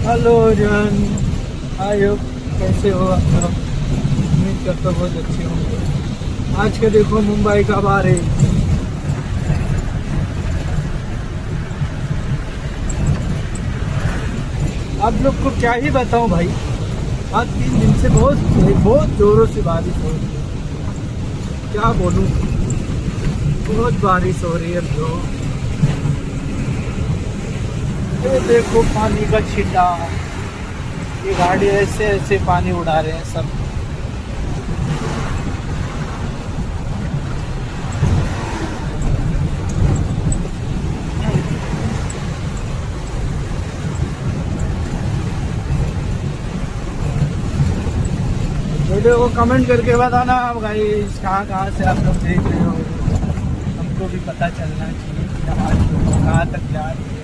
Hello जन, हाय हो, कैसे हो आप लोग? उम्मीद करता हूँ बहुत अच्छे होंगे। आज के देखो मुंबई का बारे। आप लोग को क्या ही बताऊं भाई। आज 3 दिन से बहुत जोरों से बारिश हो रही है। क्या बोलूं, बहुत बारिश हो रही है ब्रो। ये देखो पानी का छींटा, ये गाड़ी ऐसे ऐसे पानी उड़ा रहे हैं सब। वीडियो को कमेंट करके बताना गाइस, कहाँ कहाँ से आप लोग देख रहे हो। हमको भी पता चलना चाहिए कि हमारी कहाँ तक जा रही है।